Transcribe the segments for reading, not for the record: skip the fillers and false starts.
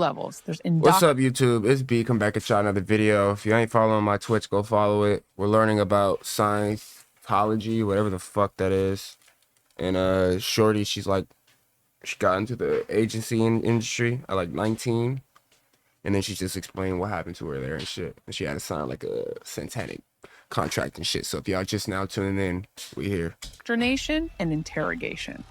levels. There's What's up, YouTube? It's B. Come back and try another video. If you ain't following my Twitch, go follow it. We're learning about Scientology, whatever the fuck that is. And Shorty, she got into the agency industry at like 19. And then she just explained what happened to her there and shit. And she had to sign like a satanic contract and shit. So if y'all just now tuning in, we here. Indoctrination and interrogation.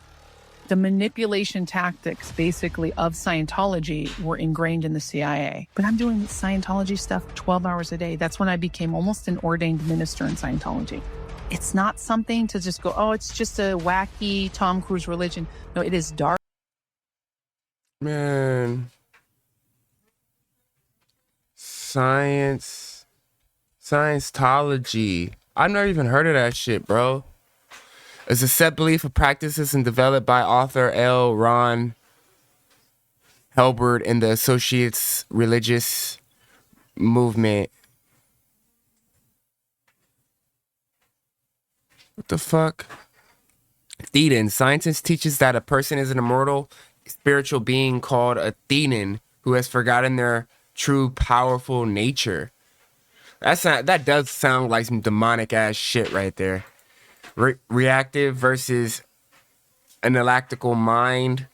The manipulation tactics, basically, of Scientology were ingrained in the CIA. But I'm doing Scientology stuff 12 hours a day. That's when I became almost an ordained minister in Scientology. It's not something to just go, oh, it's just a wacky Tom Cruise religion. No, it is dark. Man. Scientology. I've never even heard of that shit, bro. It's a set belief of practices and developed by author L. Ron Hubbard and the Associates Religious Movement. What the fuck? Thetan. Scientist teaches that a person is an immortal spiritual being called a Thetan who has forgotten their true powerful nature. That does sound like some demonic ass shit right there. Reactive versus analytical mind.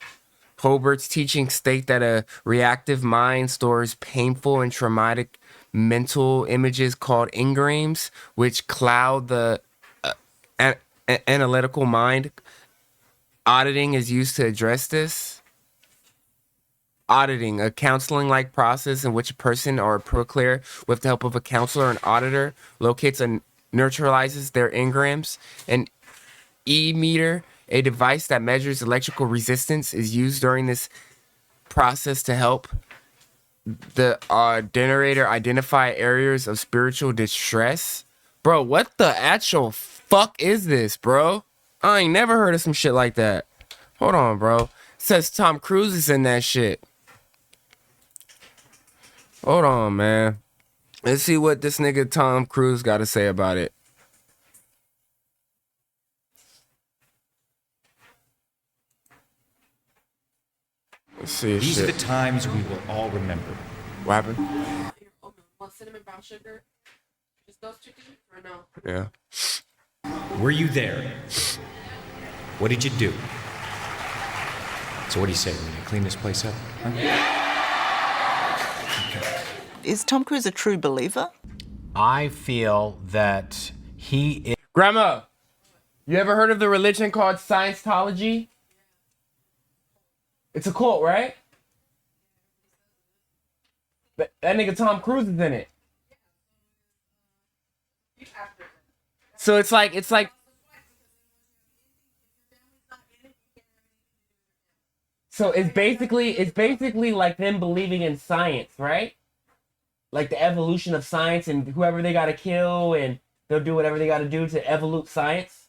Hobart's teachings state that a reactive mind stores painful and traumatic mental images called engrams, which cloud the analytical mind. Auditing is used to address this. Auditing, a counseling-like process in which a person or a proclear, with the help of a counselor and auditor, locates and neutralizes their engrams. An E-meter, a device that measures electrical resistance, is used during this process to help the generator identify areas of spiritual distress. Bro, what the actual fuck is this, bro? I ain't never heard of some shit like that. Hold on, bro. It says Tom Cruise is in that shit. Hold on, man. Let's see what this nigga Tom Cruise got to say about it. Let's see. These are the times we will all remember. What happened? Want cinnamon brown sugar? Just those two things or no? Yeah. Were you there? What did you do? So what do you say? We're gonna clean this place up? Huh? Okay. Is Tom Cruise a true believer? I feel that he is. Grandma, you ever heard of the religion called Scientology? It's a cult, right? But that nigga Tom Cruise is in it. So it's like so it's basically like them believing in science, right? Like the evolution of science, and whoever they gotta kill, and they'll do whatever they gotta do to evolve science.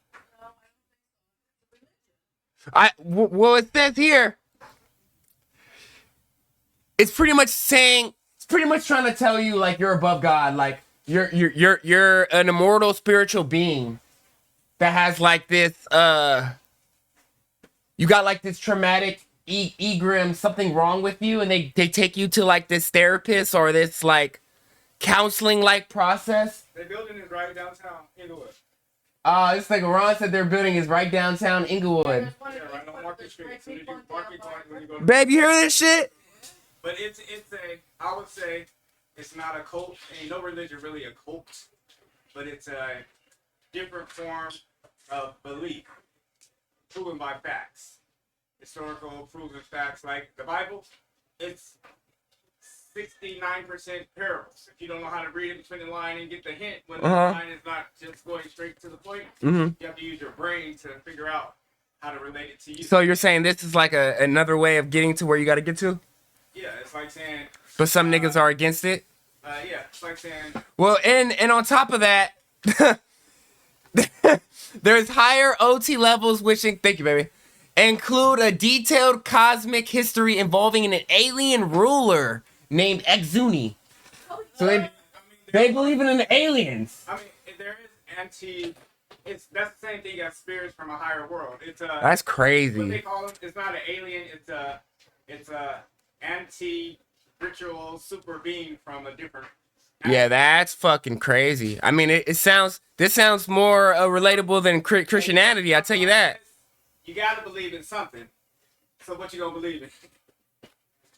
Well, it says here, it's pretty much saying, it's pretty much trying to tell you like you're above God, like you're an immortal spiritual being that has like this you got like this traumatic egram, something wrong with you, and they take you to like this therapist or this like counseling like process. Their building is right downtown Inglewood. This like Ron said, their building is right downtown Inglewood. Yeah, right on Market Street. So Babe, you hear this shit? But it's I would say it's not a cult. Ain't no religion really a cult, but it's a different form of belief proven by facts. Historical proven facts, like the Bible, it's 69% parables. If you don't know how to read it between the line and get the hint when the line is not just going straight to the point, you have to use your brain to figure out how to relate it to you. So you're saying this is like another way of getting to where you got to get to? Yeah, it's like saying. But some niggas are against it? Yeah, it's like saying. Well, and on top of that, there's higher OT levels, which, thank you, baby, include a detailed cosmic history involving an alien ruler named Exuni. So they believe in aliens. I mean, there is that's the same thing as spirits from a higher world. It's that's crazy. What they call them, it's not an alien. It's a ritual super being from a different. Yeah, that's fucking crazy. I mean, this sounds more relatable than Christianity. I tell you that. You gotta believe in something. So what you gonna believe in?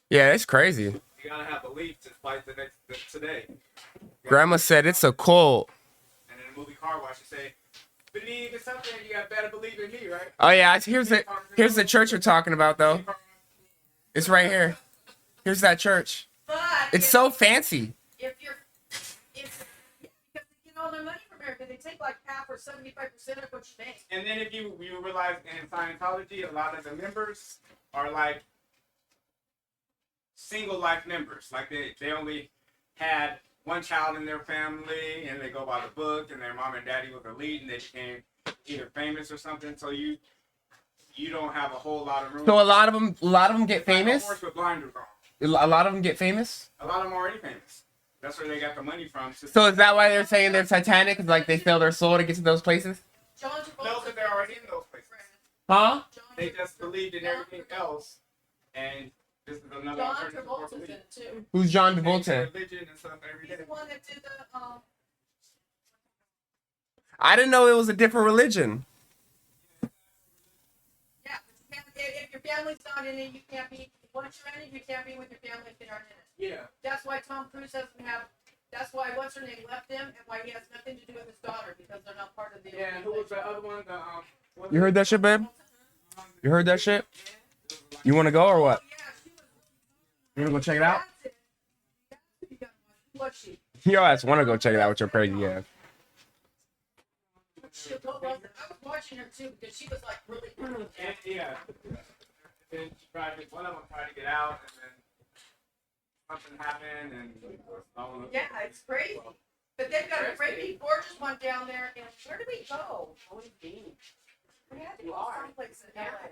Yeah, it's crazy. You gotta have belief to fight today. Grandma said it's a cult. And in the movie Car Wash, you say, believe in something, you gotta better believe in me, right? Oh yeah, here's the church we're talking about though. It's right here. Here's that church. But It's so fancy. if because they get all their money from America, they take like half or 75% of what you make. And then if you realize in Scientology, a lot of the members are like single life members. Like they only had one child in their family, and they go by the book, and their mom and daddy was elite, and they became either famous or something. So you don't have a whole lot of room. So a lot of them get famous. Horse with blinders on. A lot of them get famous. A lot of them are already famous. That's where they got the money from. So is that why they're saying they're Titanic? Cause like they sell their soul to get to those places? John No, Travolta. because they're already in those places. Huh? They just believed in everything else, and this is another John alternative for Travolta's in belief. it too. Who's John Change Travolta? religion and stuff every He's day. the one that did the I didn't know it was a different religion. yeah. If your family's not in it, you can't be. Once you're in it, you can't be with your family if they aren't in it. Yeah. That's why Tom Cruise doesn't have. That's why what's her name left him, and why he has nothing to do with his daughter because they're not part of the. Yeah, and who was the other one? You heard that shit, babe? You heard that shit? You want to go or what? Yeah, she was. You want to go check it out? That's it. That's who you gotta watch. What's she? Your ass want to go check it out with your crazy ass. Shit, what was it? I was watching her too because she was like really. And, yeah. And she one of them tried to get out, and then something happened, and Yeah, it's crazy. But they've got a great big gorgeous one down there. And where do we go? Always Beach. We had to go someplace in LA.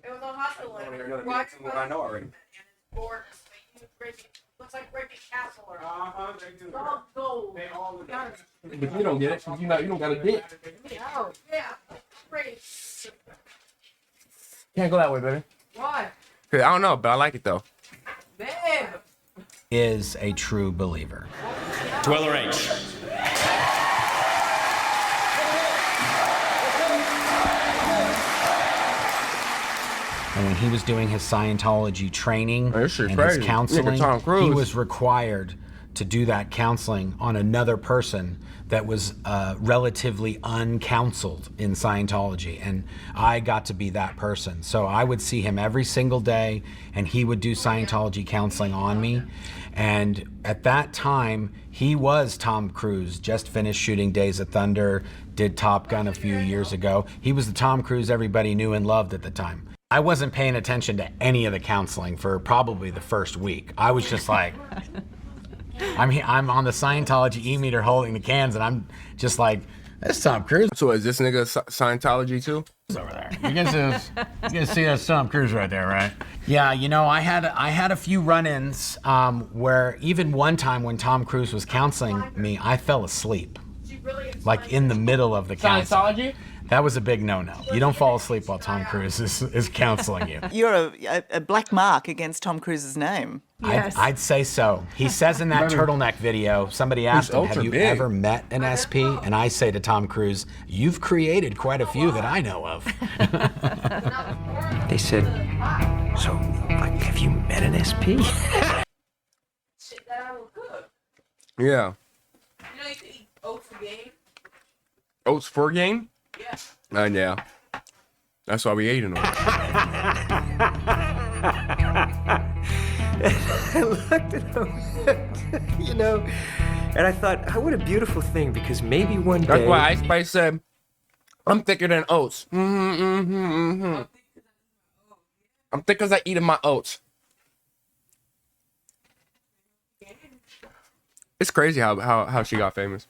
It was on hospital. What I know already. And it's gorgeous. They use great big, looks like great big castle or they do. it's all gold. They all look Yeah. But you don't get it. You don't got a dick. Oh, yeah. Great. Can't go that way, baby. Why? I don't know, but I like it though. Babe. Is a true believer. Dweller H. And when he was doing his Scientology training This shit and crazy. his Nigga, counseling, Tom Cruise. he was required to do that counseling on another person that was relatively uncounseled in Scientology. And I got to be that person. So I would see him every single day, and he would do Scientology counseling on me. And at that time, he was Tom Cruise, just finished shooting Days of Thunder, did Top Gun a few years ago. He was the Tom Cruise everybody knew and loved at the time. I wasn't paying attention to any of the counseling for probably the first week. I was just like, I'm on the Scientology e-meter holding the cans, and I'm just like, that's Tom Cruise So is this nigga Scientology too? over there. You can see that's Tom Cruise right there, right? Yeah, you know, I had a few run-ins where even one time when Tom Cruise was counseling me, I fell asleep, She really like in the middle of the counseling. Scientology? That was a big no-no. You don't fall asleep while Tom Cruise is counseling you. You're a black mark against Tom Cruise's name. Yes. I'd say so. He says in that turtleneck video, somebody asked him, ultra have you big. ever met an SP? And I say to Tom Cruise, you've created quite a few that I know of. They said, so, like, have you met an SP? shit that I will cook. Yeah. You know you can eat oats for game? Oats for game? Yeah. Yeah. That's why we ate them. I looked at him, you know, and I thought, oh, what a beautiful thing, because maybe one day... That's why Ice Spice said, I'm thicker than oats. I'm thick as I eat my oats. It's crazy how she got famous.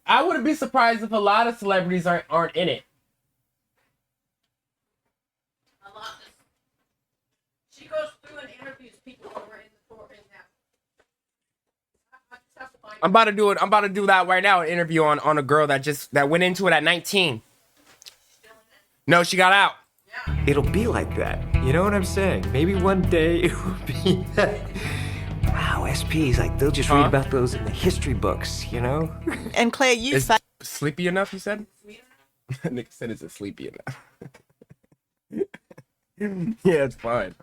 I wouldn't be surprised if a lot of celebrities aren't in it. A lot. She goes through and interviews people who were in that. I just have to find I'm about to do that right now. An interview on a girl that went into it at 19. No, she got out. it'll be like that. You know what I'm saying? Maybe one day it will be that. Wow, SPs, like, they'll just read about those in the history books, you know? And Claire, you Is say sleepy enough, you said? Nick said it's sleepy enough. Yeah, it's fine.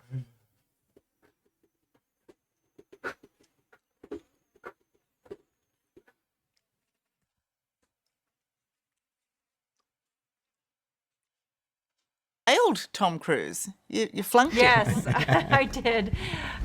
failed Tom Cruise. You flunked him. Yes, I did.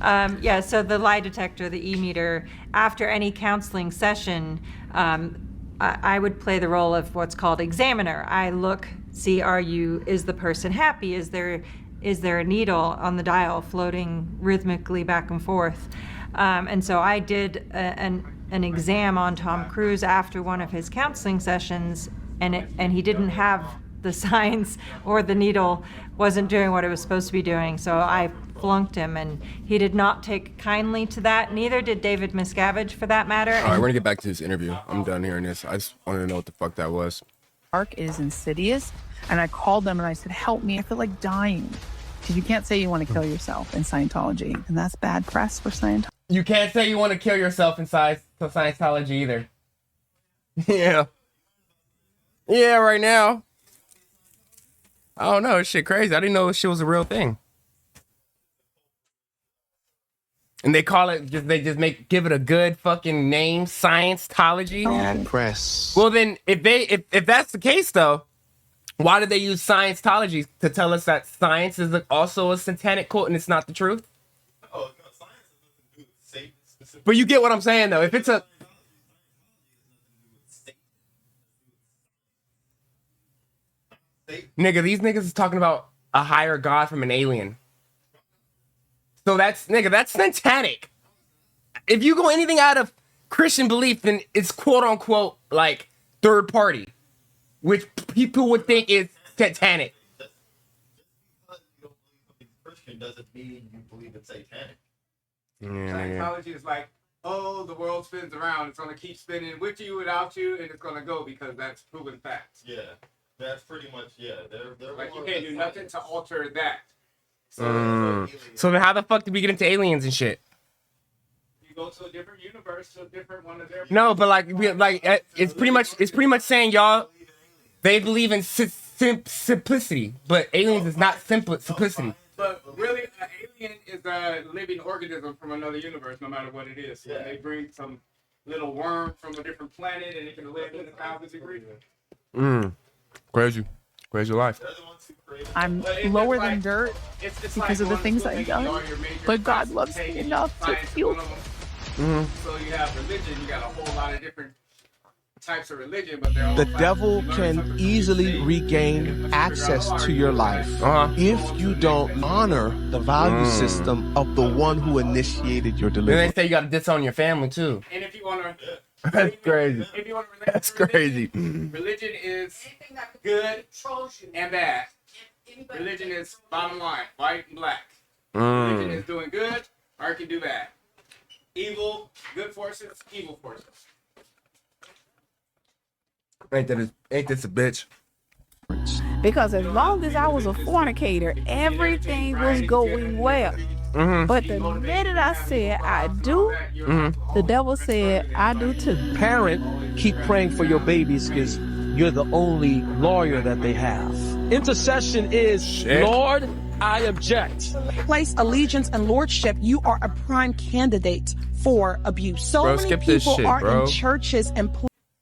Yeah, so the lie detector, the e-meter, after any counseling session, I would play the role of what's called examiner. I look, see, is the person happy? Is there a needle on the dial floating rhythmically back and forth? And so I did an exam on Tom Cruise after one of his counseling sessions, and he didn't have the signs, or the needle wasn't doing what it was supposed to be doing. So I flunked him, and he did not take kindly to that. Neither did David Miscavige, for that matter. All right, we're gonna get back to this interview. I'm done hearing this. I just wanted to know what the fuck that was. Arc is insidious, and I called them and I said, help me, I feel like dying. Because you can't say you want to kill yourself in Scientology, and that's bad press for Scientology. You can't say you want to kill yourself in Scientology either. Yeah. Yeah, right now. I don't know. This shit crazy. I didn't know this shit was a real thing. And they call it, give it a good fucking name, Scientology. Bad press. Well, then, if that's the case, though, why did they use Scientology to tell us that science is also a satanic cult and it's not the truth? Oh, no, science doesn't do with Satan specifically. But you get what I'm saying, though. If it's a... Nigga, these niggas is talking about a higher god from an alien. So that's satanic. If you go anything out of Christian belief, then it's quote unquote like third party, which people would think is satanic. Just because you don't believe something's Christian doesn't mean you believe it's satanic. Scientology is like, oh, the world spins around. It's gonna keep spinning with you, without you, and it's gonna go because that's proven fact. Yeah, that's pretty much They're Like you can't do nothing to alter that. So then how the fuck did we get into aliens and shit? You go to a different universe, to a different one of their. No, but it's pretty much saying y'all they believe in simplicity, but aliens is not simplicity. But really, an alien is a living organism from another universe, no matter what it is. So they bring some little worm from a different planet, and it can live in 1,000 degrees. Crazy life. I'm lower than dirt because of the things I've done, but God loves me enough to heal. So you have religion, you got a whole lot of different types of religion, but they're all The devil can easily regain access to your life if you don't honor the value system of the one who initiated your And deliverance. they say you gotta disown your family too. And if you want to, That's crazy. if you want to relate That's to religion, crazy. religion is good and bad. Religion is bottom line, white and black. Religion is doing good, or it can do bad. Evil, good forces, evil forces. Ain't this a bitch? Because as long as I was a fornicator, everything was going well. But the minute I said I do, the devil said I do too. Parent, keep praying for your babies because you're the only lawyer that they have. Intercession is, Lord, I object. Place allegiance and lordship, you are a prime candidate for abuse. So Bro, many skip this people shit, are bro. in churches and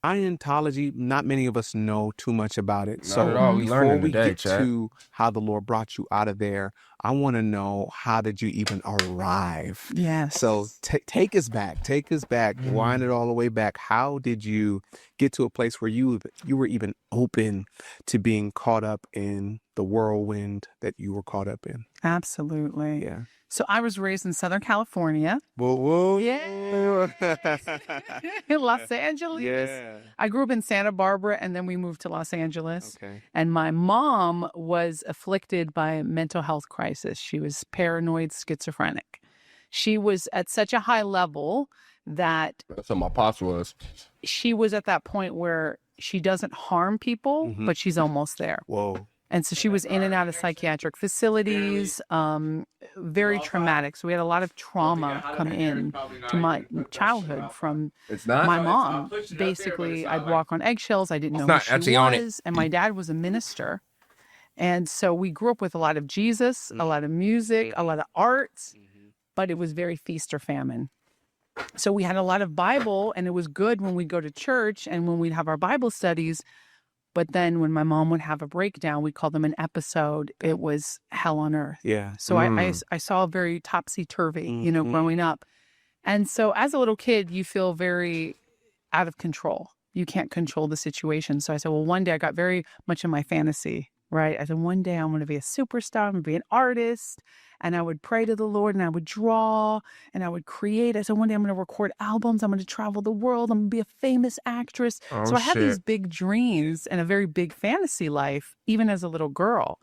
Scientology, not many of us know too much about it. Not at all. We Before learning we today, get chat. to how the Lord brought you out of there, I want to know, how did you even arrive? Yes. So take us back. Take us back. Wind it all the way back. How did you get to a place where you were even open to being caught up in the whirlwind that you were caught up in? Absolutely. Yeah. So I was raised in Southern California. Whoa, whoa. Yeah. In Los Angeles. Yeah. I grew up in Santa Barbara, and then we moved to Los Angeles. Okay. And my mom was afflicted by a mental health crisis. She was paranoid schizophrenic. She was at such a high level that That's what my pops was. she was at that point where she doesn't harm people, but she's almost there. Whoa. And so she was in and out of psychiatric facilities, very traumatic. So we had a lot of trauma come in to my childhood from my mom. Basically, I'd walk on eggshells. I didn't know who she was. And my dad was a minister. And so we grew up with a lot of Jesus, a lot of music, a lot of art, but it was very feast or famine. So we had a lot of Bible, and it was good when we'd go to church and when we'd have our Bible studies. But then when my mom would have a breakdown, we called them an episode. It was hell on earth. Yeah. So I saw very topsy-turvy, you know, growing up. And so as a little kid, you feel very out of control. You can't control the situation. So I said, well, one day I got very much in my fantasy, right? I said, one day I'm going to be a superstar. I'm going to be an artist. And I would pray to the Lord and I would draw and I would create. I said, one day I'm going to record albums. I'm going to travel the world. I'm going to be a famous actress. So I had these big dreams and a very big fantasy life, even as a little girl.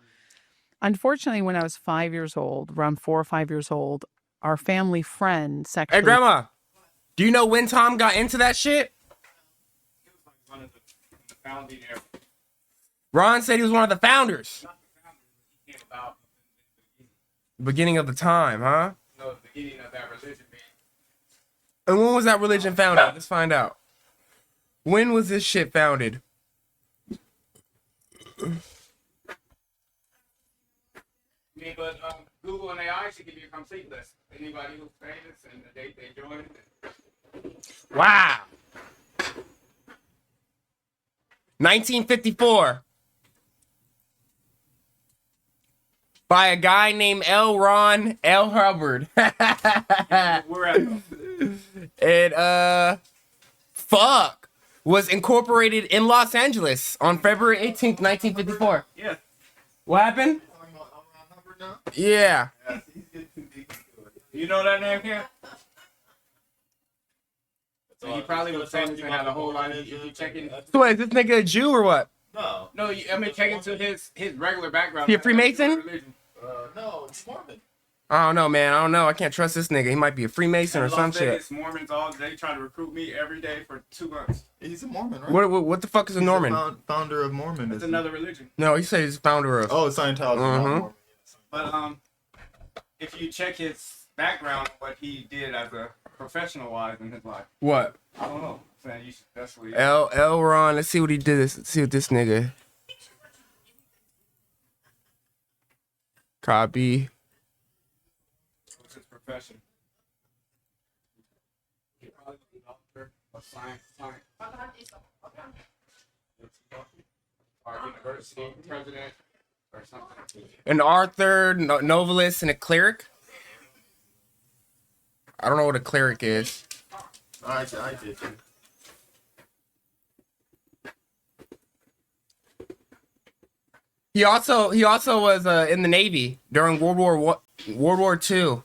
Unfortunately, when I was 5 years old, around 4 or 5 years old, our family friend sexually... Hey, Grandma, do you know when Tom got into that shit? He was like one of the founding era. Ron said he was one of the founders. Not the founders, he came about in the Beginning of the time, huh? no, the beginning of that religion being. And when was that religion founded? Let's find out. When was this shit founded? I mean, but Google and AI should give you a complete list. Anybody who's famous and the date they joined. Wow. 1954. By a guy named L. Ron L. Hubbard. We're at And was incorporated in Los Angeles on February 18th, 1954. yeah. What happened? Yeah. You know that name, Ken? So he probably was famous and had a whole lot of. If you check in, So wait, is this nigga a Jew or what? No. no, I mean check into his regular background. He a Freemason? No, it's Mormon. I don't know, man. I don't know. I can't trust this nigga. He might be a Freemason or some shit. Mormons all day try to recruit me every day for 2 months. He's a Mormon, right? What the fuck is a He's Norman? Founder of Mormonism. It's another religion. No, he said he's founder of. Oh, Scientology. not Mormon. But if you check his background, what he did as a professional wise in his life, What? I don't know. I'm saying you should, that's what he. L. Ron. Let's see what he did. Let's see what this nigga. Copy. What's his profession? He probably was a doctor of science, or university president, or something. An author, novelist, and a cleric. I don't know what a cleric is. I did too. He also was in the Navy during World War II.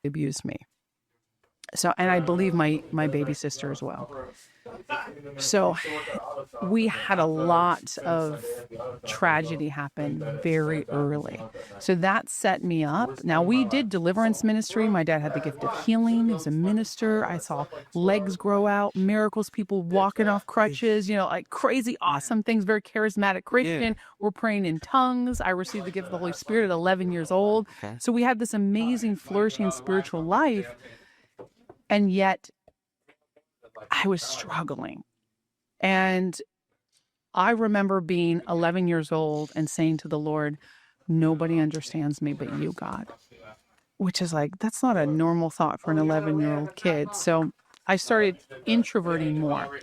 Abused me. So, and I believe my baby sister as well. So we had a lot of tragedy happen very early. So that set me up. Now, we did deliverance ministry. My dad had the gift of healing. He was a minister. I saw legs grow out, miracles, people walking off crutches, you know, like crazy, awesome things, very charismatic Christian. We're praying in tongues. I received the gift of the Holy Spirit at 11 years old. So we had this amazing, flourishing spiritual life. And yet I was struggling. And I remember being 11 years old and saying to the Lord, nobody understands me but you, God. Which is like, that's not a normal thought for an 11-year-old kid. So I started introverting more.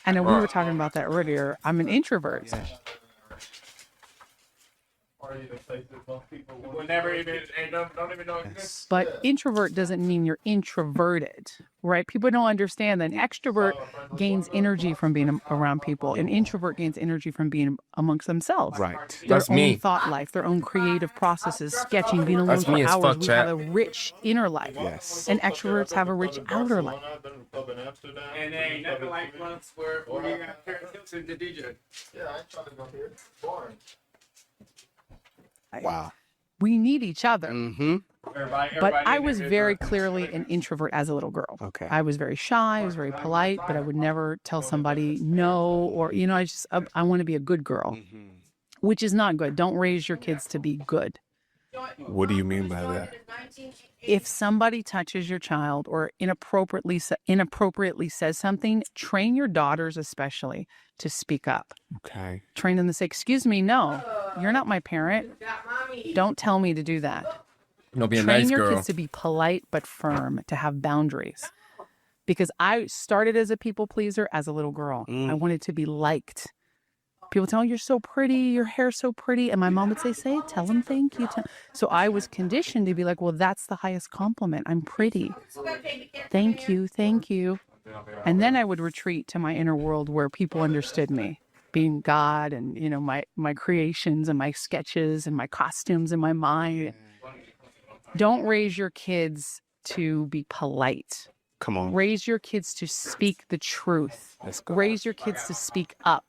And we were talking about that earlier. I'm an introvert. But introvert doesn't mean you're introverted, right? People don't understand that an extrovert gains energy from being around people. An introvert gains energy from being amongst themselves. Right. Their own thought life, their own creative processes, sketching, being alone for hours. We have a rich inner life. Yes. And extroverts have a rich outer life. And there ain't nothing like months where you got Paris Hilton to DJ. Yeah, I tried to go here. Boring. Wow. We need each other. Mm-hmm. But I was very clearly an introvert as a little girl. Okay. I was very shy. I was very polite, but I would never tell somebody no, or, I want to be a good girl, which is not good. Don't raise your kids to be good. What do you mean by that? If somebody touches your child or inappropriately says something, train your daughters especially to speak up. Okay. Train them to say, excuse me, no, you're not my parent. Don't tell me to do that. Be a Train nice your girl. kids to be polite but firm, to have boundaries. Because I started as a people pleaser as a little girl. I wanted to be liked. People tell me, you're so pretty, your hair's so pretty. And my mom would say, tell them thank you. So I was conditioned to be like, well, that's the highest compliment. I'm pretty. Thank you, thank you. And then I would retreat to my inner world where people understood me, being God and, my creations and my sketches and my costumes in my mind. Don't raise your kids to be polite. Come on. Raise your kids to speak the truth. Let's go. Raise your kids to speak up.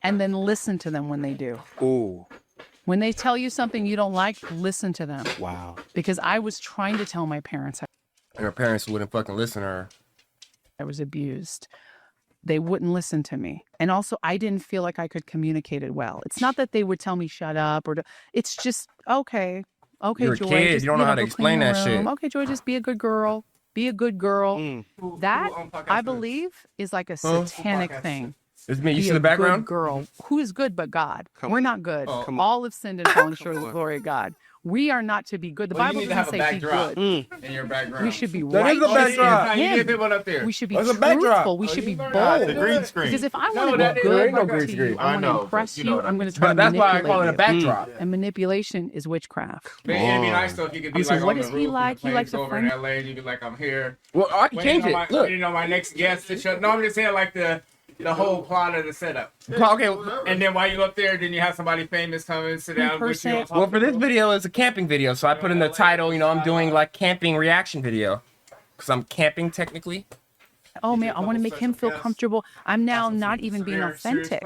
And then listen to them when they do. Ooh. When they tell you something you don't like, listen to them. Wow. Because I was trying to tell my parents And her parents wouldn't fucking listen to her. I was abused. They wouldn't listen to me. And also, I didn't feel like I could communicate it well. It's not that they would tell me shut up it's just, okay, You're a Joy. kid. Just, You don't know how to go explain clean the that shit. room. Okay, Joy, just be a good girl. Be a good girl. That, I believe, is like a satanic thing. It's me. You Be see a the background? Good girl. Who is good but God? We're not good. Come All have sinned and fallen short of the glory of God. We are not to be good. The Bible doesn't say be good. in your background. We should be That right. is a backdrop. You get people up there. We should be That's a backdrop. truthful. We should be bold. The green screen. Because if I No, want that to is- be there good ain't no to green you, screen. I want to impress you, I'm going to try But to that's why I manipulate call it a you. backdrop. And manipulation is witchcraft. Man, it'd be nice though if you could be So like what on the does he roof and like? the He likes plane's a over in friend? LA and you'd be like, I'm here. Well, I can change it. Look. Waiting on my next guest to show. No, I'm just saying like the whole plot of the setup. Okay. And then while you up there, then you have somebody famous come and sit down with you. on top Well, for of the this roof. video, it's a camping video, so I put in the title, I'm doing like camping reaction video. Because I'm camping technically. Oh man, I want to make him feel comfortable. I'm now not even being authentic.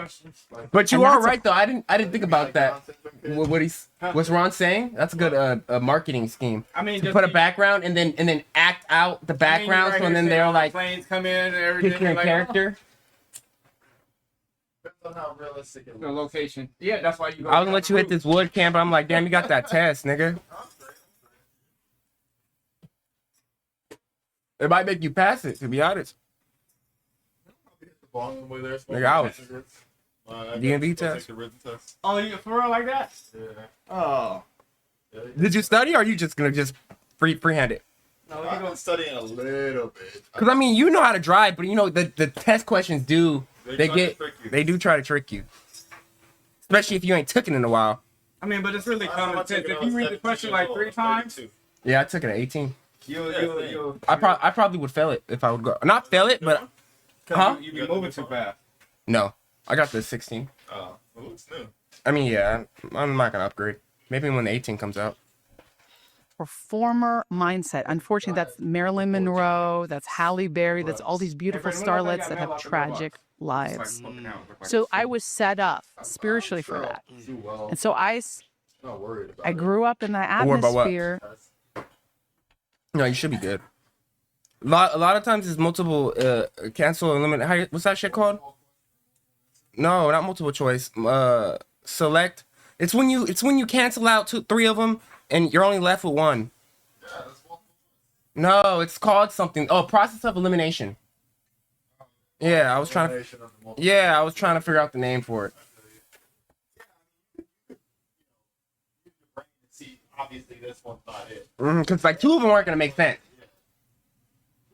But you And are that's a- right though. I didn't think about that. What's Ron saying? That's a good marketing scheme. I mean, to just put a be- background and then act out the background, so then they're like planes come in and everything. picking a like, character. Depends on how realistic it The looks. location. Yeah, that's why you go. I was gonna let you hit this wood camp, but I'm like, damn, you got that test, nigga. It might make you pass it, to be honest. Nigga, I was DMV test. Oh, you for real like that? Yeah. Oh. Did you study, or are you just gonna freehand it? No, I've been studying a little bit. Because I mean, you know how to drive, but the test questions they try to trick you. do try to trick you, especially if you ain't took it in a while. I mean, but it's really common sense. If you read the question like 3 times, Yeah, I took it at 18. you I probably would fail it if I would go. Not fail it, but huh? you be moving too fast. No, I got the 16. Oh, it looks new. I mean, yeah, I'm not gonna upgrade. Maybe when the 18 comes out. Performer mindset. Unfortunately, that's Marilyn Monroe, that's Halle Berry, that's all these beautiful starlets that have tragic lives. So I was set up spiritually for that. And so I grew up in that Don't worry about what? atmosphere. No, you should be good. A lot of times it's multiple cancel and limit. What's that shit called? No, not multiple choice. Select. It's when you cancel out 3 of them and you're only left with one. No, it's called something. Oh, process of elimination. Yeah, I was trying to figure out the name for it. See, obviously this one's not it. Because like 2 of them aren't gonna make sense.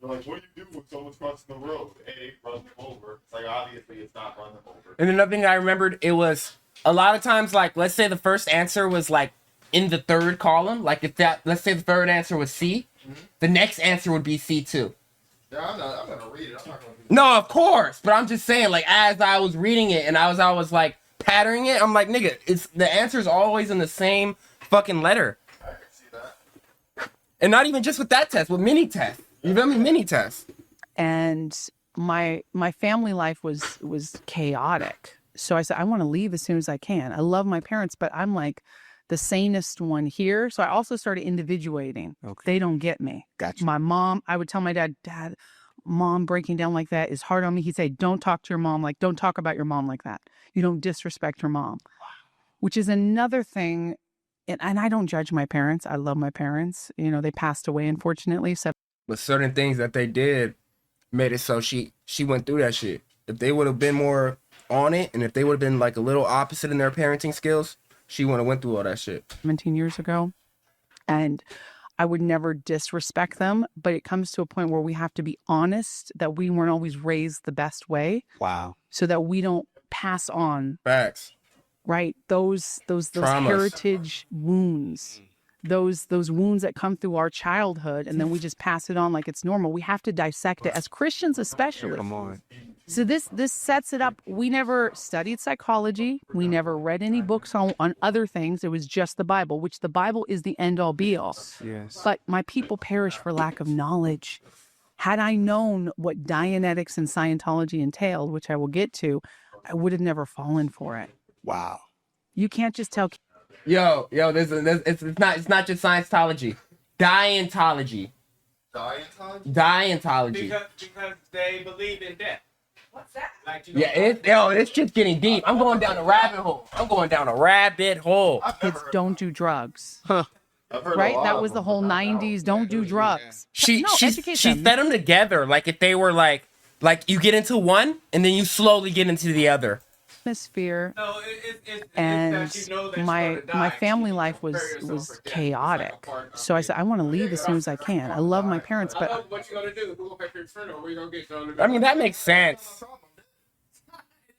You're like, what do you do when someone's crossing the road? A, run them over. It's like, obviously it's not run them over. And another thing I remembered, it was a lot of times, like, let's say the first answer was like in the 3rd column. Like let's say the 3rd answer was C, the next answer would be C2. Yeah, I'm gonna read it. I'm not gonna do No, of course, but I'm just saying, like, as I was reading it and I was like patterning it, I'm like, nigga, it's the answer's always in the same fucking letter. I can see that. And not even just with that test, with mini tests. You feel me? Mini tests. And my family life was chaotic. So I said, I want to leave as soon as I can. I love my parents, but I'm like, the sanest one here. So I also started individuating. Okay. They don't get me. Gotcha. My mom, I would tell my dad, Mom breaking down like that is hard on me. He'd say, don't talk to your mom. Like, don't talk about your mom like that. You don't disrespect her mom, which is another thing. And I don't judge my parents. I love my parents. You know, they passed away, unfortunately. So, But certain things that they did made it so she went through that shit. If they would have been more on it, and if they would have been like a little opposite in their parenting skills, she wouldn't have went through all that shit. 17 years ago. And I would never disrespect them, but it comes to a point where we have to be honest that we weren't always raised the best way. Wow. So that we don't pass on. Facts. Right. Those Traumas. heritage wounds. Those wounds that come through our childhood, and then we just pass it on like it's normal. We have to dissect it as Christians, especially. Come on. So this sets it up. We never studied psychology. We never read any books on other things. It was just the Bible, which the Bible is the end all be all. Yes. But my people perish for lack of knowledge. Had I known what Dianetics and Scientology entailed, which I will get to, I would have never fallen for it. Wow. You can't just tell. Yo, it's not just Scientology, Dientology. Dientology. Because they believe in death. What's that? Like, you Yeah, this shit's getting deep. I'm going down a rabbit hole. Kids don't do drugs. Huh. Right? That was the whole 90s. Don't do drugs. She educate fed them together like if they were like you get into one and then you slowly get into the other. Atmosphere. No, And it's that you know that my family life was chaotic. So I said, I want to leave as soon as I can. I love my parents, but what you gonna do? Who gonna pay for your funeral? Where you gonna get? I mean, that makes sense.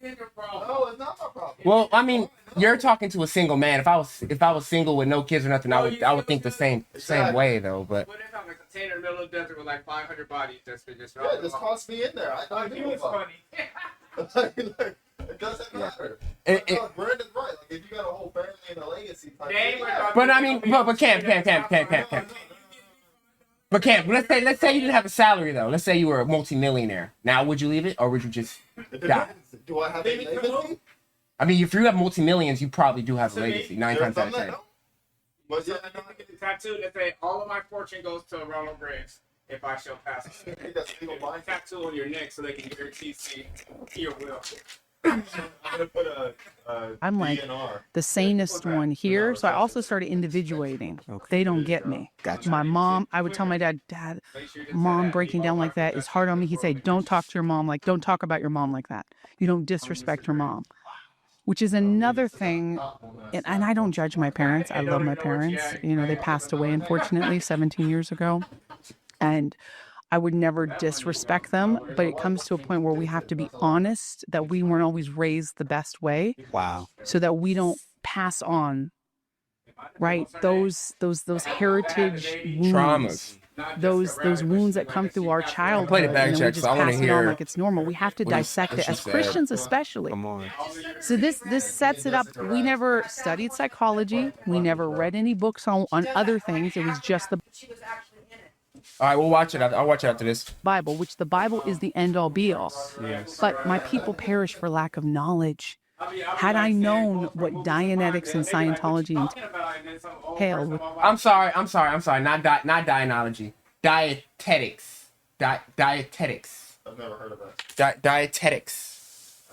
It is your problem. No, it's not my problem. Well, I mean, you're talking to a single man. If I was single with no kids or nothing, I would think the same way though. But What if I'm a container in the middle of the desert with like 500 bodies just Yeah, just toss me in there. I thought he was funny. It doesn't matter. It- Brandon's right. Like if you got a whole family and a legacy type They were- but I mean, but Cam. But Cam, let's say you didn't have a salary though. Let's say you were a multimillionaire. Now, would you leave it or would you just die? Do I have a legacy? I mean, if you have multi-millions, you probably do have a legacy. 9 times out of 10. What's Yeah, that? I know I get the tattoo that say all of my fortune goes to Ronald Graves if I shall pass. That's legal blind. Tattoo on your neck so they can guarantee see your will. I'm gonna put a I'm like DNR. the sanest one here. So I also started individuating. They don't get me. Gotcha. My mom, I would tell my dad, Mom breaking down like that is hard on me. He'd say, don't talk to your mom. Like, don't talk about your mom like that. You don't disrespect her mom. Which is another thing, and I don't judge my parents. I love my parents. You know, they passed away, unfortunately, 17 years ago. And I would never disrespect them, but it comes to a point where we have to be honest that we weren't always raised the best way. Wow. So that we don't pass on, right? Those heritage wounds. Traumas. Those wounds that come through our childhood, Played it back, and then Jack, we just 'cause I wanna pass it hear on like it's normal. We have to what he- dissect what it she as said. Christians, especially. Come on. So this sets it up. We never studied psychology. We never read any books on other things. It was just the She was actually in it. All right, we'll watch it. I'll watch it after this. Bible, which the Bible is the end all be all. Yes. But my people perish for lack of knowledge. Had I known what Dianetics and Scientology entailed, I'm sorry. Not Dianology. Dietetics. Dietetics. I've never heard of that. Dietetics.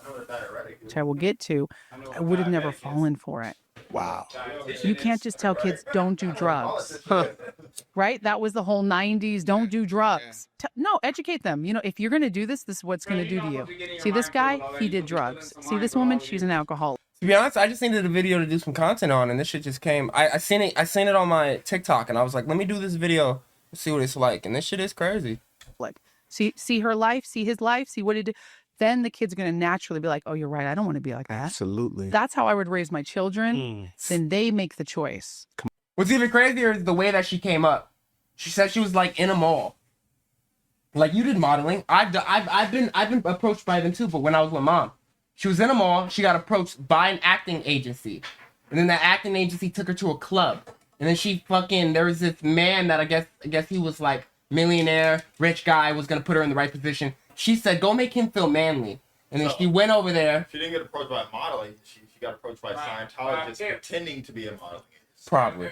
I know what a diuretic is. which I will get to, I would have never fallen for it. Wow. You can't just tell kids don't do drugs. Right? That was the whole 90s. Don't do drugs. No, educate them. You know, if you're going to do this, this is what it's going to do to you. See this guy? He did drugs. See this woman? She's an alcoholic. To be honest, I just needed a video to do some content on, and this shit just came. I seen it on my TikTok, and I was like, let me do this video, see what it's like, and this shit is crazy. Like, see her life, see his life, see what he did. Then the kid's going to naturally be like, oh, you're right. I don't want to be like that. Absolutely. That's how I would raise my children. Then they make the choice. What's even crazier is the way that she came up. She said she was like in a mall. Like, you did modeling. I've been approached by them too, but when I was with Mom. She was in a mall. She got approached by an acting agency. And then that acting agency took her to a club. And then there was this man that I guess he was like millionaire, rich guy, was going to put her in the right position. She said, go make him feel manly. And then she went over there. She didn't get approached by modeling. She got approached by Scientologists pretending to be a modeling agency. Probably.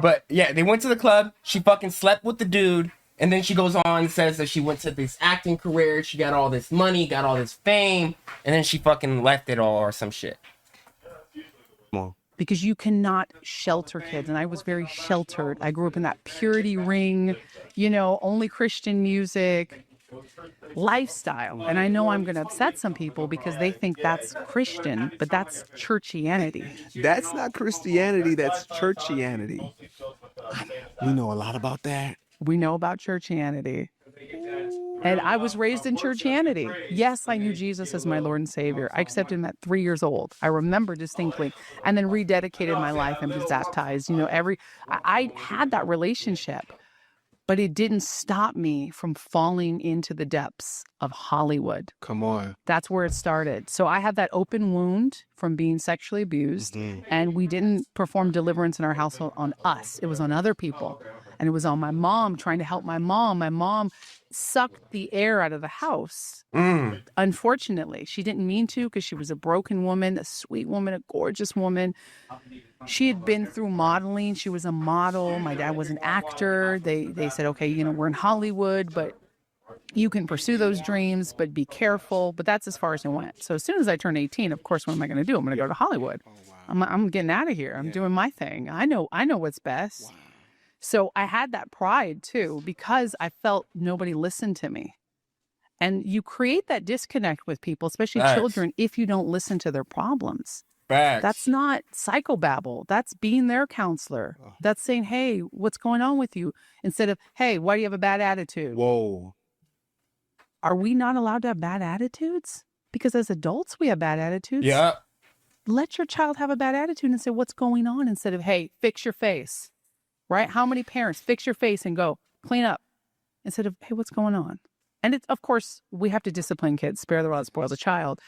But yeah, they went to the club. She fucking slept with the dude. And then she goes on and says that she went to this acting career. She got all this money, got all this fame. And then she fucking left it all or some shit. Come on. Because you cannot shelter kids. And I was very sheltered. I grew up in that purity ring, you know, only Christian music lifestyle. And I know I'm going to upset some people because they think that's Christian, but that's churchianity. That's not Christianity, that's churchianity. We know a lot about that. We know about churchianity. And I was raised in churchianity. Yes, I knew Jesus as my Lord and Savior. I accepted him at 3 years old. I remember distinctly. And then rededicated my life and was baptized. You know, I had that relationship. But it didn't stop me from falling into the depths of Hollywood. Come on. That's where it started. So I had that open wound from being sexually abused. And we didn't perform deliverance in our household on us. It was on other people. And it was on my mom, trying to help my mom. My mom sucked the air out of the house. Unfortunately, she didn't mean to because she was a broken woman, a sweet woman, a gorgeous woman. She had been through modeling. She was a model. My dad was an actor. They said, okay, you know, we're in Hollywood, but you can pursue those dreams, but be careful. But that's as far as it went. So as soon as I turned 18, of course, what am I going to do? I'm going to go to Hollywood. I'm getting out of here. I'm doing my thing. I know what's best. Wow. So I had that pride too, because I felt nobody listened to me. And you create that disconnect with people, especially children, if you don't listen to their problems. That's not psychobabble. That's being their counselor. That's saying, hey, what's going on with you? Instead of, hey, why do you have a bad attitude? Whoa. Are we not allowed to have bad attitudes? Because as adults, we have bad attitudes. Yeah. Let your child have a bad attitude and say, what's going on? Instead of, hey, fix your face. Right? How many parents fix your face and go clean up instead of, hey, what's going on? And it's, of course, we have to discipline kids, spare the rod that spoils a child.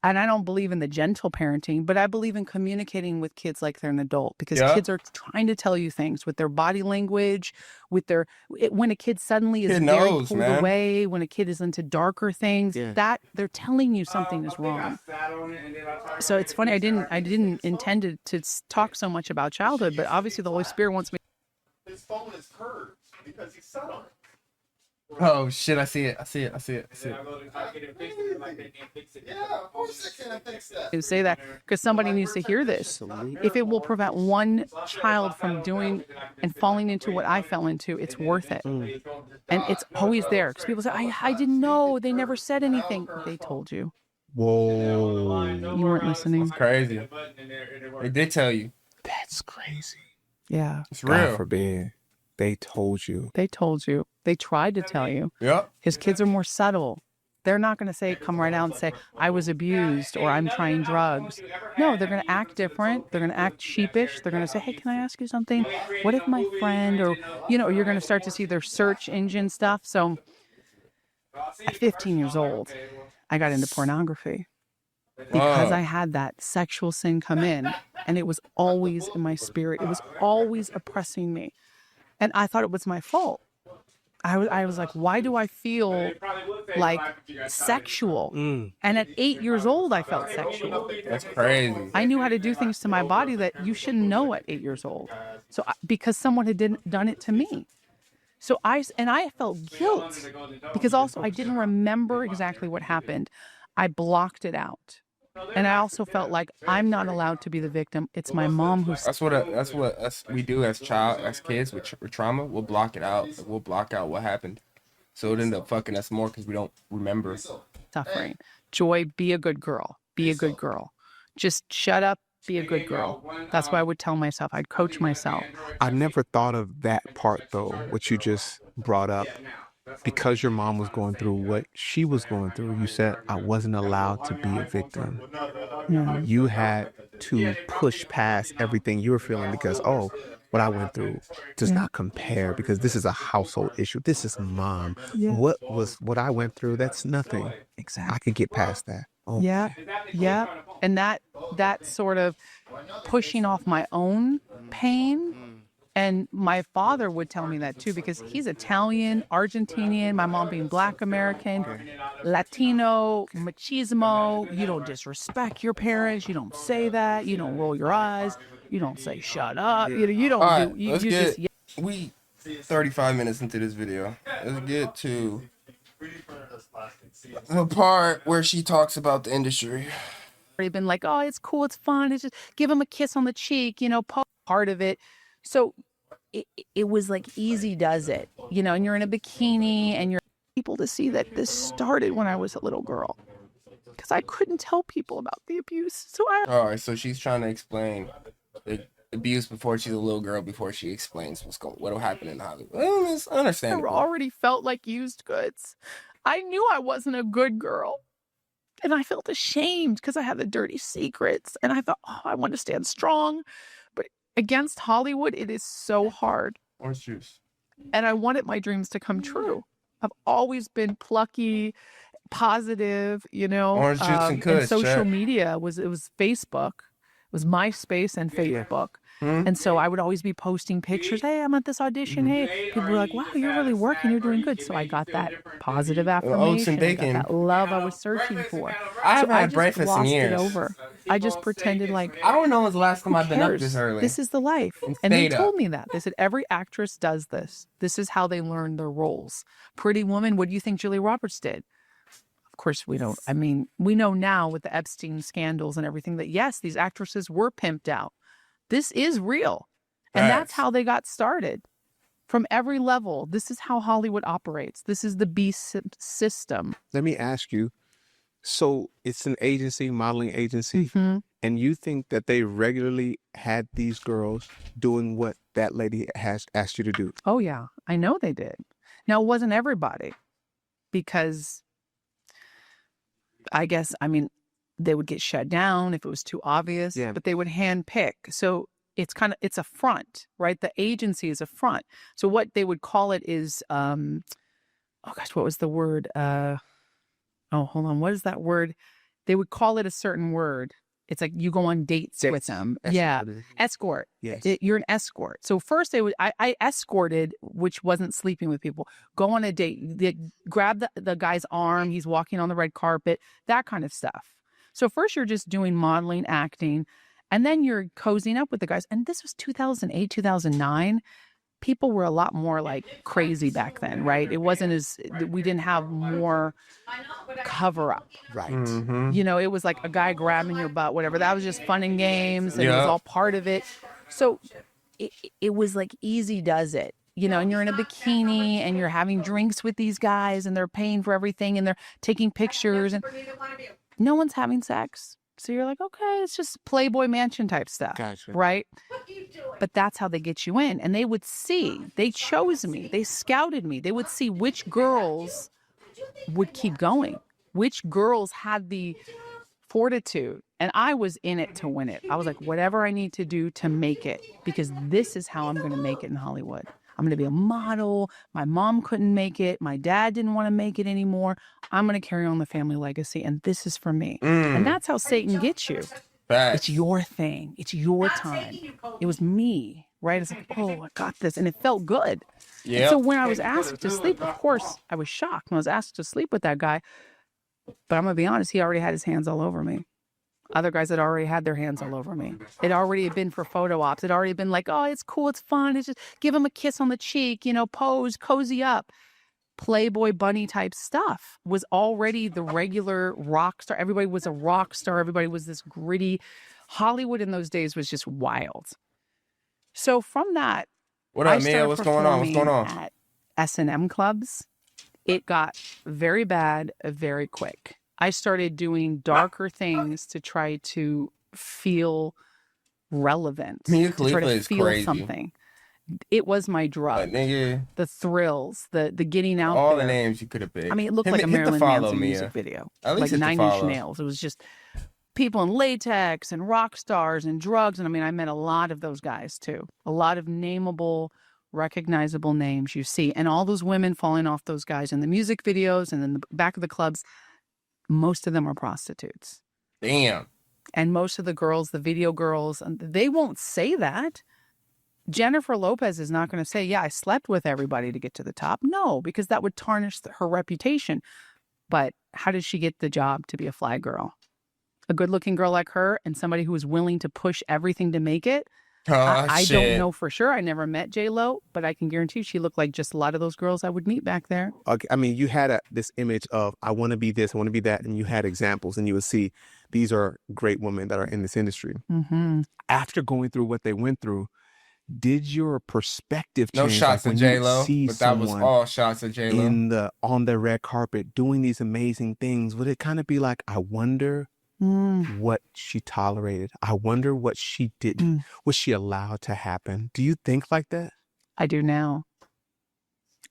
And I don't believe in the gentle parenting, but I believe in communicating with kids like they're an adult, because kids are trying to tell you things with their body language, with their, when a kid suddenly is very pulled away, when a kid is into darker things, that they're telling you something is wrong. So it's funny, I didn't intend to talk so much about childhood, but obviously the Holy Spirit wants me. His phone is curved because he sat on it. Oh shit, I see it. Yeah, of course I can fix that. To say that because somebody needs to hear this. If it will prevent one child from doing and falling into what I fell into, it's worth it. And it's always there, because people say, I didn't know, they never said anything. They told you. Whoa. You weren't listening. It's crazy. They did tell you. That's crazy. Yeah. It's real. God forbid. They told you. They told you. They tried to tell you. Yep. His kids are more subtle. They're not going to say, come right out and say, I was abused or I'm trying drugs. No, they're going to act different. They're going to act sheepish. They're going to say, hey, can I ask you something? What if my friend, or, you know, you're going to start to see their search engine stuff. So at 15 years old, I got into pornography because I had that sexual sin come in, and it was always in my spirit. It was always oppressing me. And I thought it was my fault. I was like, why do I feel like sexual? And at 8 years old, I felt sexual. That's crazy. I knew how to do things to my body that you shouldn't know at 8 years old. So because someone had done it to me. So I felt guilt, because also I didn't remember exactly what happened. I blocked it out. And I also felt like I'm not allowed to be the victim. It's my mom who's. That's what we do as kids with trauma. We'll block it out. We'll block out what happened, so it ended up fucking us more because we don't remember. Suffering. Joy, be a good girl. Be a good girl. Just shut up. Be a good girl. That's what I would tell myself. I'd coach myself. I never thought of that part though, what you just brought up. Because your mom was going through what she was going through, you said, I wasn't allowed to be a victim. Yeah. You had to push past everything you were feeling because, what I went through does not compare, because this is a household issue. This is mom. Yeah. What I went through, that's nothing. Exactly. I could get past that. Oh. Yeah. Yeah. And that sort of pushing off my own pain And my father would tell me that too, because he's Italian, Argentinian, my mom being Black American, Latino, machismo. You don't disrespect your parents. You don't say that. You don't roll your eyes. You don't say shut up. You don't All do. right, You, let's you get. just. We 35 minutes into this video. Let's get to the part where she talks about the industry. Been like, oh, it's cool, it's fun. It's just give him a kiss on the cheek. Part of it. So it was like easy does it, and you're in a bikini and you're people to see that this started when I was a little girl, because I couldn't tell people about the abuse. So all right, so she's trying to explain the abuse before she's a little girl, before she explains what'll happen in Hollywood. Well, it's understandable. I already felt like used goods. I knew I wasn't a good girl. And I felt ashamed because I had the dirty secrets. And I thought, oh, I want to stand strong. But against Hollywood, it is so hard. Orange juice. And I wanted my dreams to come true. I've always been plucky, positive, Orange juice and kush. And social media it was Facebook. It was MySpace and Facebook. And so I would always be posting pictures. Hey, I'm at this audition. Hey, people were like, wow, you're really working. You're doing good. So I got that positive affirmation. I got that love I was searching for. I haven't had breakfast in years. It over. I just pretended like, I don't know when's the last time I've been up this early. This is the life. And they told me that. They said, every actress does this. This is how they learn their roles. Pretty Woman, what do you think Julia Roberts did? Of course, we don't. I mean, we know now with the Epstein scandals and everything that, yes, these actresses were pimped out. This is real. And that's how they got started. From every level, this is how Hollywood operates. This is the beast system. Let me ask you, so it's an agency, modeling agency, and you think that they regularly had these girls doing what that lady has asked you to do? Oh, yeah. I know they did. Now, it wasn't everybody, because I guess, they would get shut down if it was too obvious, but they would hand pick. So it's a front, right? The agency is a front. So what they would call it is, oh gosh, what was the word? Oh, hold on. What is that word? They would call it a certain word. It's like you go on dates with them. Escort. Yes. You're an escort. So first I escorted, which wasn't sleeping with people. Go on a date. They grab the guy's arm. He's walking on the red carpet, that kind of stuff. So first you're just doing modeling, acting, and then you're cozying up with the guys. And this was 2008, 2009. People were a lot more like crazy back then, right? It wasn't we didn't have more cover up. Right. It was like a guy grabbing your butt, whatever. That was just fun and games, and it was all part of it. So it was like easy does it. And you're in a bikini and you're having drinks with these guys and they're paying for everything and they're taking pictures and no one's having sex. So you're like, okay, it's just Playboy Mansion type stuff, right? But that's how they get you in. And they would see, they chose me, they scouted me. They would see which girls would keep going, which girls had the fortitude. And I was in it to win it. I was like, whatever I need to do to make it, because this is how I'm going to make it in Hollywood. I'm going to be a model. My mom couldn't make it. My dad didn't want to make it anymore. I'm going to carry on the family legacy, and this is for me. And that's how Satan gets you. It's your thing. It's your time. It was me, right? It's like, oh, I got this. And it felt good. Yeah. So when I was asked to sleep, of course, I was shocked when I was asked to sleep with that guy. But I'm going to be honest, he already had his hands all over me. Other guys had already had their hands all over me. It already had been for photo ops. It already been like, oh, it's cool, it's fun. It's just give him a kiss on the cheek, pose, cozy up. Playboy bunny type stuff was already the regular rock star. Everybody was a rock star. Everybody was this gritty. Hollywood in those days was just wild. So from that, what up, Mia? What's going on? What's going on? At S&M clubs, it got very bad very quick. I started doing darker things to try to feel relevant. Mia to try Khalifa to is feel crazy. Something. It was my drug. Nigga, the thrills, the getting out all there. the names you could have picked. I mean, it looked like a Marilyn Manson music video. At least like hit the 9 Inch follow. Nails. It was just people in latex and rock stars and drugs. And I met a lot of those guys too. A lot of nameable, recognizable names you see. And all those women falling off those guys in the music videos and in the back of the clubs. Most of them are prostitutes. Damn. And most of the girls, the video girls, they won't say that. Jennifer Lopez is not going to say, yeah, I slept with everybody to get to the top. No, because that would tarnish her reputation. But how did she get the job to be a fly girl? A good-looking girl like her and somebody who was willing to push everything to make it. I don't know for sure. I never met J-Lo, but I can guarantee she looked like just a lot of those girls I would meet back there. Okay, I mean, you had this image of, I want to be this, I want to be that, and you had examples, and you would see these are great women that are in this industry. Mm-hmm. After going through what they went through, did your perspective change? No shots like at when you J-Lo, see but that was someone all shots at J-Lo. on the red carpet doing these amazing things, would it kind of be like, I wonder what she tolerated? I wonder what she didn't. Was she allowed to happen? Do you think like that? I do now.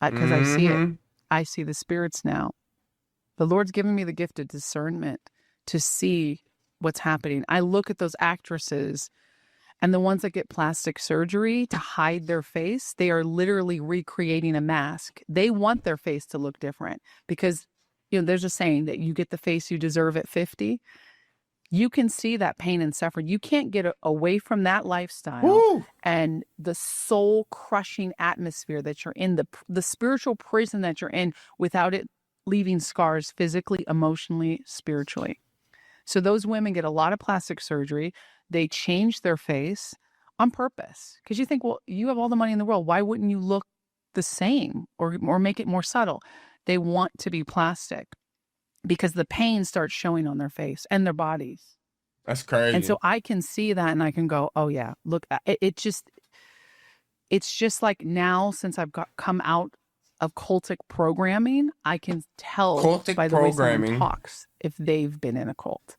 Because I see it. I see the spirits now. The Lord's given me the gift of discernment to see what's happening. I look at those actresses and the ones that get plastic surgery to hide their face, they are literally recreating a mask. They want their face to look different because, there's a saying that you get the face you deserve at 50. You can see that pain and suffering. You can't get away from that lifestyle and the soul-crushing atmosphere that you're in, the spiritual prison that you're in without it leaving scars physically, emotionally, spiritually. So those women get a lot of plastic surgery. They change their face on purpose because you think, well, you have all the money in the world. Why wouldn't you look the same or make it more subtle? They want to be plastic because the pain starts showing on their face and their bodies. That's crazy. And so I can see that and I can go, oh yeah, look, it's just like now since I've come out of cultic programming, I can tell cultic by the way someone talks if they've been in a cult.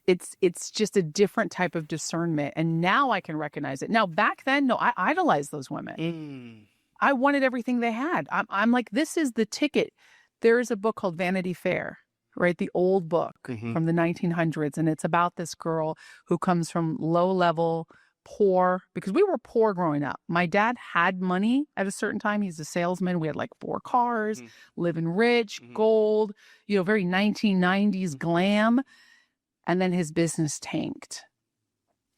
It's just a different type of discernment. And now I can recognize it. Now back then, no, I idolized those women. I wanted everything they had. I'm like, this is the ticket. There is a book called Vanity Fair, right? The old book from the 1900s. And it's about this girl who comes from low level, poor, because we were poor growing up. My dad had money at a certain time. He's a salesman. We had like 4 cars, living rich, gold, very 1990s glam. And then his business tanked.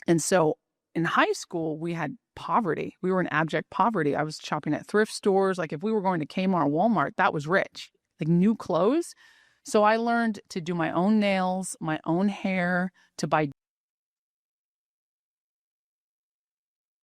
And so in high school, we had poverty. We were in abject poverty. I was shopping at thrift stores. Like if we were going to Kmart or Walmart, that was rich. Like new clothes. So I learned to do my own nails, my own hair, to buy